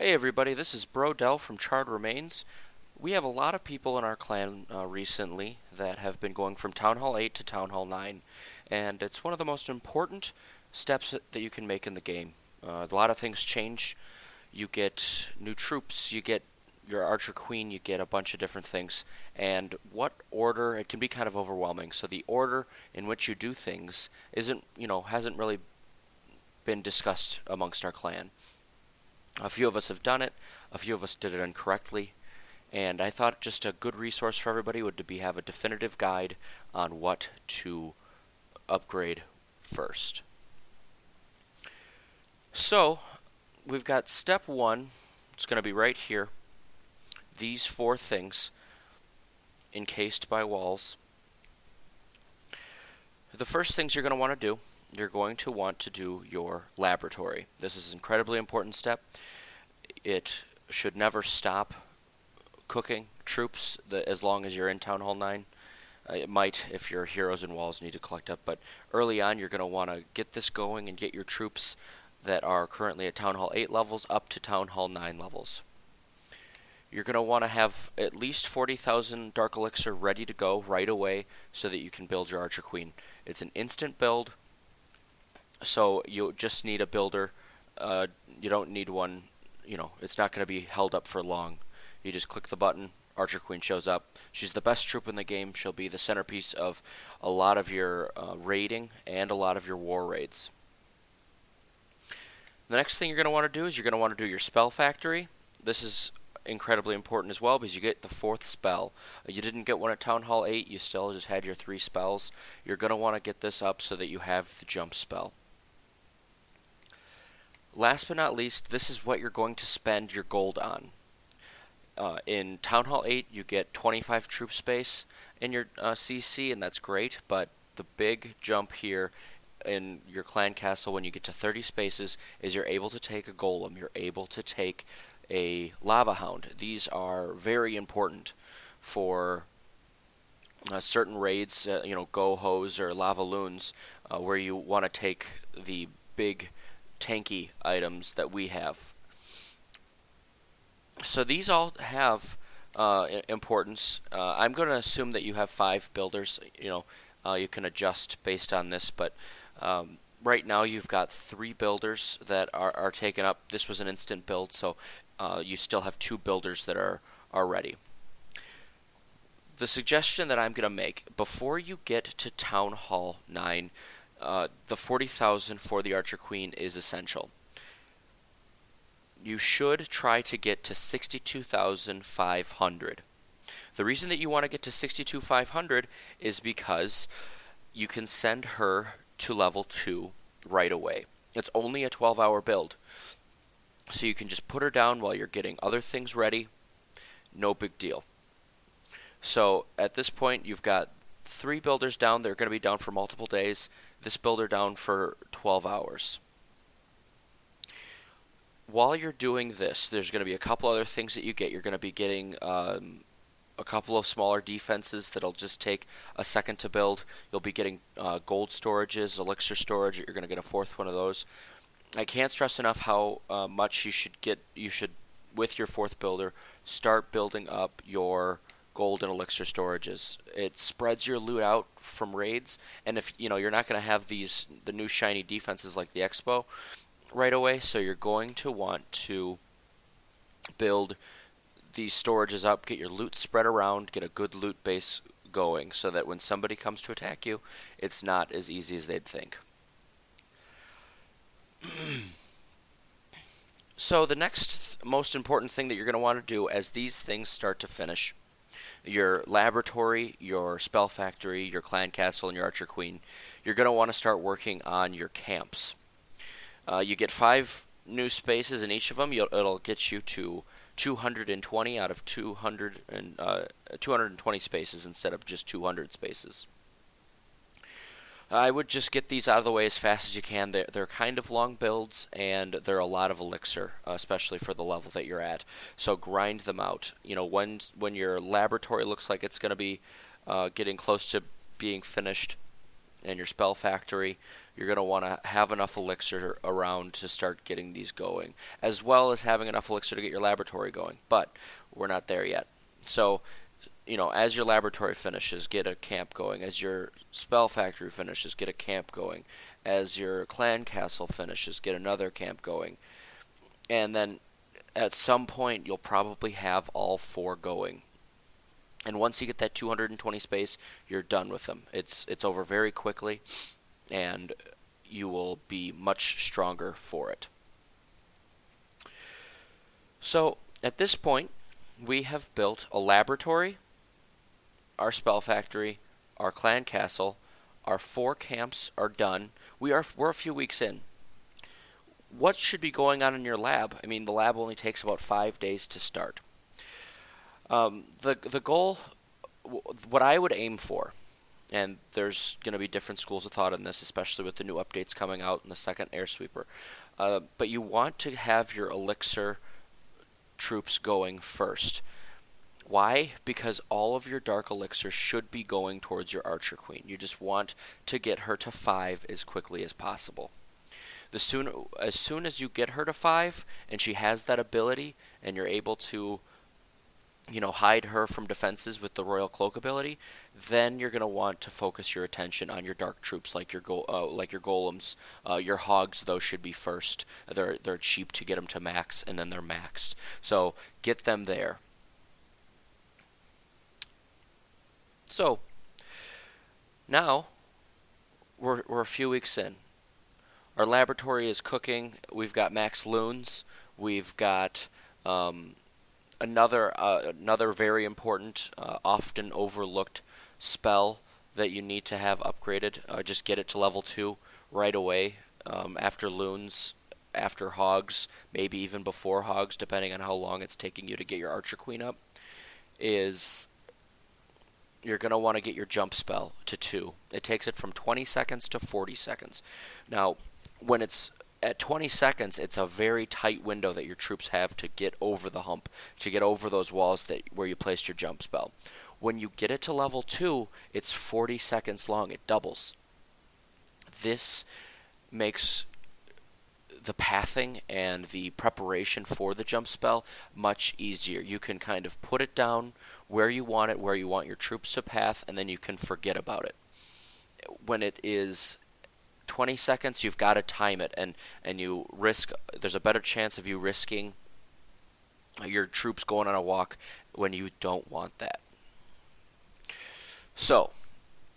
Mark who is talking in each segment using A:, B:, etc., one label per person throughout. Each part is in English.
A: Hey everybody, this is Brodell from Charred Remains. We have a lot of people in our clan recently that have been going from Town Hall 8 to Town Hall 9, and it's one of the most important steps that you can make in the game. A lot of things change. You get new troops, you get your Archer Queen, you get a bunch of different things, and what order, it can be kind of overwhelming. So the order in which you do things hasn't really been discussed amongst our clan. A few of us have done it, a few of us did it incorrectly, and I thought just a good resource for everybody would be have a definitive guide on what to upgrade first. So, we've got step one, it's going to be right here, these four things encased by walls. The first things you're going to want to do, you're going to want to do your laboratory. This is an incredibly important step. It should never stop cooking troops as long as you're in Town Hall 9. It might if your heroes and walls need to collect up, but early on you're going to want to get this going and get your troops that are currently at Town Hall 8 levels up to Town Hall 9 levels. You're going to want to have at least 40,000 Dark Elixir ready to go right away so that you can build your Archer Queen. It's an instant build, so you just need a builder. You don't need one, it's not going to be held up for long. You just click the button, Archer Queen shows up. She's the best troop in the game. She'll be the centerpiece of a lot of your raiding and a lot of your war raids. The next thing you're going to want to do is you're going to want to do your spell factory. This is incredibly important as well because you get the fourth spell. You didn't get one at Town Hall 8, you still just had your 3 spells. You're going to want to get this up so that you have the jump spell. Last but not least, this is what you're going to spend your gold on. In Town Hall 8, you get 25 troop space in your CC, and that's great, but the big jump here in your clan castle when you get to 30 spaces is you're able to take a golem, you're able to take a lava hound. These are very important for certain raids, go-hos or lava loons, where you want to take the big tanky items that we have. So these all have importance. I'm going to assume that you have 5 builders. You can adjust based on this, but right now you've got 3 builders that are taken up. This was an instant build, so you still have 2 builders that are ready. The suggestion that I'm going to make, before you get to Town Hall 9, the 40,000 for the Archer Queen is essential. You should try to get to 62,500. The reason that you want to get to 62,500 is because you can send her to level 2 right away. It's only a 12-hour build. So you can just put her down while you're getting other things ready. No big deal. So at this point, you've got 3 builders down. They're going to be down for multiple days. This builder down for 12 hours. While you're doing this, there's going to be a couple other things that you get. You're going to be getting a couple of smaller defenses that'll just take a second to build. You'll be getting gold storages, elixir storage. You're going to get a 4th one of those. I can't stress enough how much you should get. You should, with your 4th builder, start building up your gold and elixir storages. It spreads your loot out from raids, and if you're not going to have the new shiny defenses like the Expo right away, so you're going to want to build these storages up, get your loot spread around, get a good loot base going, so that when somebody comes to attack you, it's not as easy as they'd think. So the next most important thing that you're going to want to do as these things start to finish, your laboratory, your spell factory, your clan castle, and your Archer Queen, you're going to want to start working on your camps. You get 5 new spaces in each of them. It'll get you to 220 out of 220 spaces instead of just 200 spaces. I would just get these out of the way as fast as you can. They're kind of long builds, and they're a lot of elixir, especially for the level that you're at. So grind them out. When your laboratory looks like it's going to be getting close to being finished, and your spell factory, you're going to want to have enough elixir around to start getting these going, as well as having enough elixir to get your laboratory going. But we're not there yet. So, as your laboratory finishes, get a camp going. As your spell factory finishes, get a camp going. As your clan castle finishes, get another camp going. And then at some point, you'll probably have all 4 going. And once you get that 220 space, you're done with them. It's over very quickly, and you will be much stronger for it. So at this point, we have built a laboratory, our spell factory, our clan castle, our 4 camps are done. We're a few weeks in. What should be going on in your lab? I mean, the lab only takes about 5 days to start. The goal, what I would aim for, and there's going to be different schools of thought in this, especially with the new updates coming out in the second Air Sweeper, but you want to have your elixir troops going first. Why? Because all of your dark elixir should be going towards your Archer Queen. You just want to get her to 5 as quickly as possible. As soon as you get her to 5 and she has that ability and you're able to hide her from defenses with the Royal Cloak ability, then you're going to want to focus your attention on your dark troops, like your golems. Your hogs, though, should be first. They're cheap to get them to max, and then they're maxed. So get them there. So now we're a few weeks in. Our laboratory is cooking. We've got max loons. We've got another very important, often overlooked spell that you need to have upgraded. Just get it to level 2 right away, after loons, after hogs, maybe even before hogs, depending on how long it's taking you to get your Archer Queen up, is you're going to want to get your jump spell to 2. It takes it from 20 seconds to 40 seconds. Now, when it's at 20 seconds, it's a very tight window that your troops have to get over the hump, to get over those walls where you placed your jump spell. When you get it to level 2, it's 40 seconds long. It doubles. This makes the pathing and the preparation for the jump spell much easier. You can kind of put it down where you want it, where you want your troops to path, and then you can forget about it. When it is 20 seconds, you've got to time it, and there's a better chance of you risking your troops going on a walk when you don't want that. So,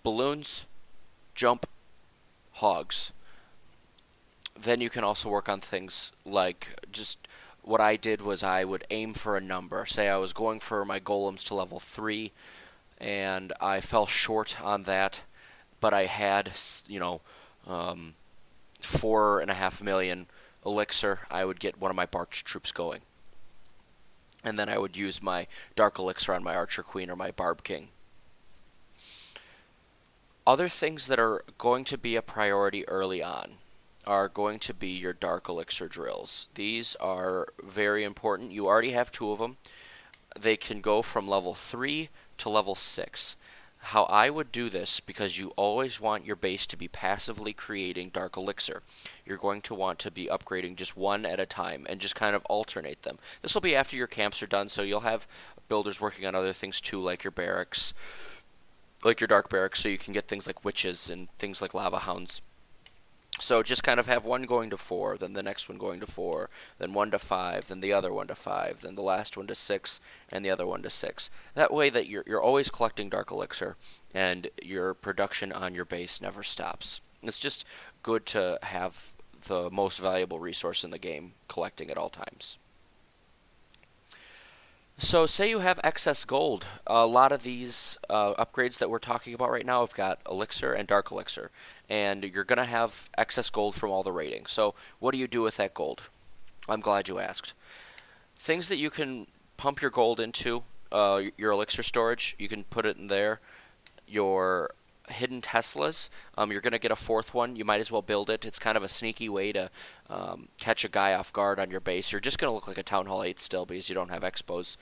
A: balloons, jump, hogs. Then you can also work on things like, just what I did was I would aim for a number. Say I was going for my golems to level 3, and I fell short on that, but I had 4.5 million elixir. I would get one of my Barch troops going, and then I would use my dark elixir on my Archer Queen or my Barb King. Other things that are going to be a priority early on are going to be your dark elixir drills. These are very important. You already have 2 of them. They can go from level 3 to level 6. How I would do this, because you always want your base to be passively creating dark elixir, you're going to want to be upgrading just 1 at a time and just kind of alternate them. This will be after your camps are done, so you'll have builders working on other things too, like your barracks, like your dark barracks, so you can get things like witches and things like lava hounds. So just kind of have 1 going to 4, then the next one going to 4, then 1 to 5, then the other one to 5, then the last one to 6, and the other one to 6. That way that you're always collecting dark elixir, and your production on your base never stops. It's just good to have the most valuable resource in the game collecting at all times. So say you have excess gold. A lot of these upgrades that we're talking about right now have got elixir and dark elixir, and you're going to have excess gold from all the raiding. So what do you do with that gold? I'm glad you asked. Things that you can pump your gold into, your elixir storage, you can put it in there. Your hidden Teslas, you're going to get a 4th one. You might as well build it. It's kind of a sneaky way to catch a guy off guard on your base. You're just going to look like a Town Hall 8 still because you don't have expos.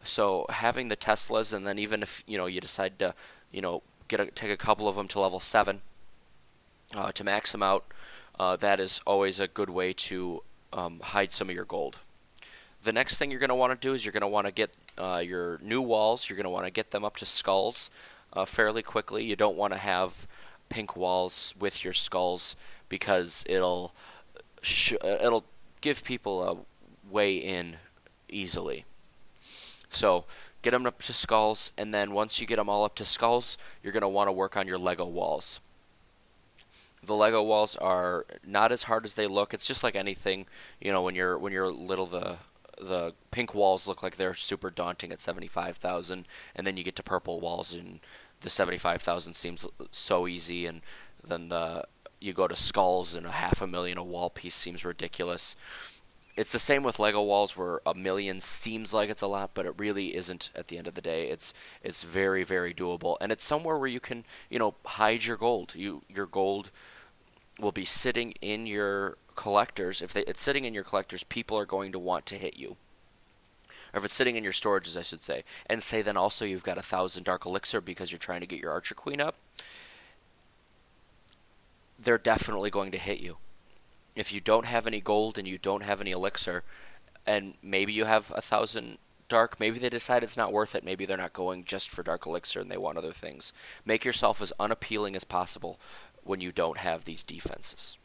A: So having the Teslas, and then even if you decide to take a couple of them to level 7, To max them out, that is always a good way to hide some of your gold. The next thing you're going to want to do is you're going to want to get your new walls. You're going to want to get them up to skulls fairly quickly. You don't want to have pink walls with your skulls because it'll give people a way in easily. So get them up to skulls, and then once you get them all up to skulls, you're going to want to work on your Lego walls. The Lego walls are not as hard as they look. It's just like anything, when you're little, the pink walls look like they're super daunting at 75,000, and then you get to purple walls and the 75,000 seems so easy, and then you go to skulls and 500,000 a wall piece seems ridiculous. It's the same with Lego walls where 1,000,000 seems like it's a lot, but it really isn't at the end of the day. It's very, very doable, and it's somewhere where you can, hide your gold. Your gold will be sitting in your collectors. If it's sitting in your collectors, people are going to want to hit you. Or if it's sitting in your storages, I should say. And say then also you've got 1,000 Dark Elixir because you're trying to get your Archer Queen up. They're definitely going to hit you. If you don't have any gold and you don't have any elixir, and maybe you have 1,000 dark, maybe they decide it's not worth it. Maybe they're not going just for Dark Elixir and they want other things. Make yourself as unappealing as possible when you don't have these defenses.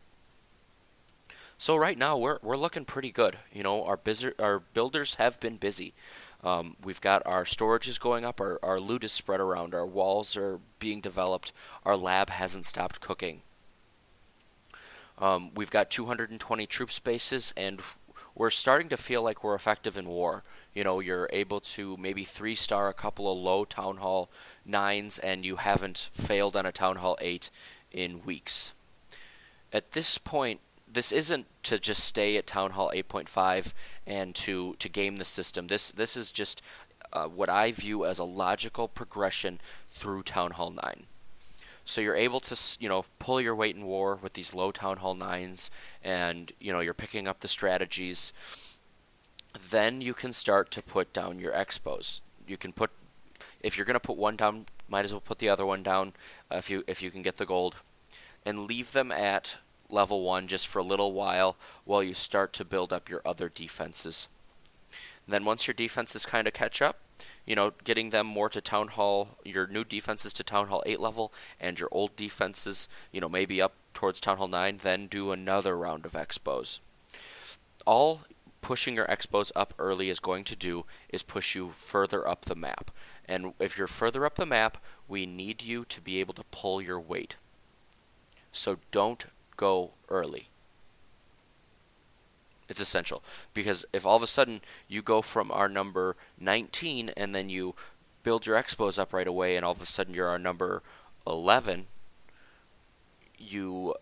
A: So right now we're looking pretty good. Our builders have been busy. We've got our storages going up, our loot is spread around, our walls are being developed, our lab hasn't stopped cooking. We've got 220 troop spaces, and we're starting to feel like we're effective in war. You're able to maybe 3-star a couple of low Town Hall 9s, and you haven't failed on a Town Hall 8 in weeks. At this point, this isn't to just stay at Town Hall 8.5 and to game the system. This is just what I view as a logical progression through Town Hall 9. So you're able to, pull your weight in war with these low Town Hall 9s, and, you're picking up the strategies. Then you can start to put down your expos. If you're going to put one down, might as well put the other one down if you can get the gold. And leave them at level 1 just for a little while you start to build up your other defenses. And then once your defenses kind of catch up, getting them more to Town Hall, your new defenses to Town Hall 8 level, and your old defenses, maybe up towards Town Hall 9, then do another round of expos. All pushing your expos up early is going to do is push you further up the map. And if you're further up the map, we need you to be able to pull your weight. So don't go early. It's essential, because if all of a sudden you go from our number 19 and then you build your expos up right away and all of a sudden you're our number 11, you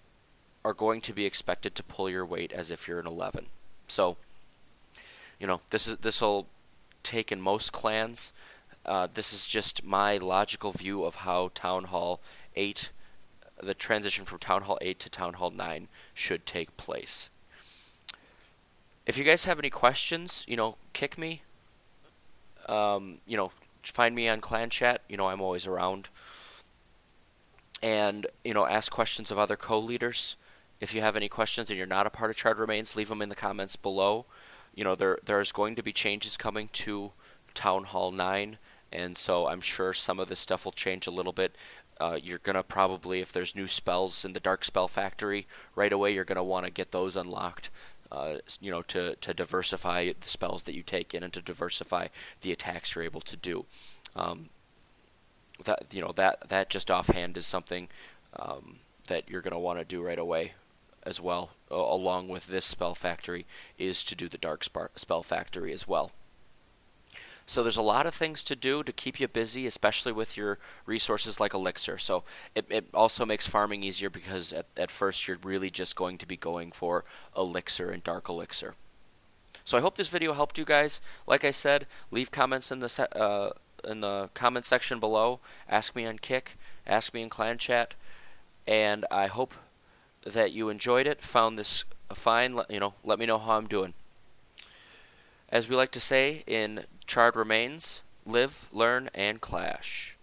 A: are going to be expected to pull your weight as if you're an 11. So, this will take in most clans. This is just my logical view of how Town Hall 8, the transition from Town Hall 8 to Town Hall 9 should take place. If you guys have any questions, kick me. Find me on Clan Chat. I'm always around. And, ask questions of other co-leaders. If you have any questions and you're not a part of Charred Remains, leave them in the comments below. There's going to be changes coming to Town Hall 9, and so I'm sure some of this stuff will change a little bit. You're going to probably, if there's new spells in the Dark Spell Factory, right away you're going to want to get those unlocked. To diversify the spells that you take in and to diversify the attacks you're able to do. That just offhand is something that you're going to want to do right away as well, along with this spell factory, is to do the Dark Spell Factory as well. So there's a lot of things to do to keep you busy, especially with your resources like Elixir. So it also makes farming easier because at first you're really just going to be going for Elixir and Dark Elixir. So I hope this video helped you guys. Like I said, leave comments in the comment section below. Ask me on Kick, ask me in Clan Chat, and I hope that you enjoyed it, found this fine. Let me know how I'm doing. As we like to say in Charred Remains, live, learn, and clash.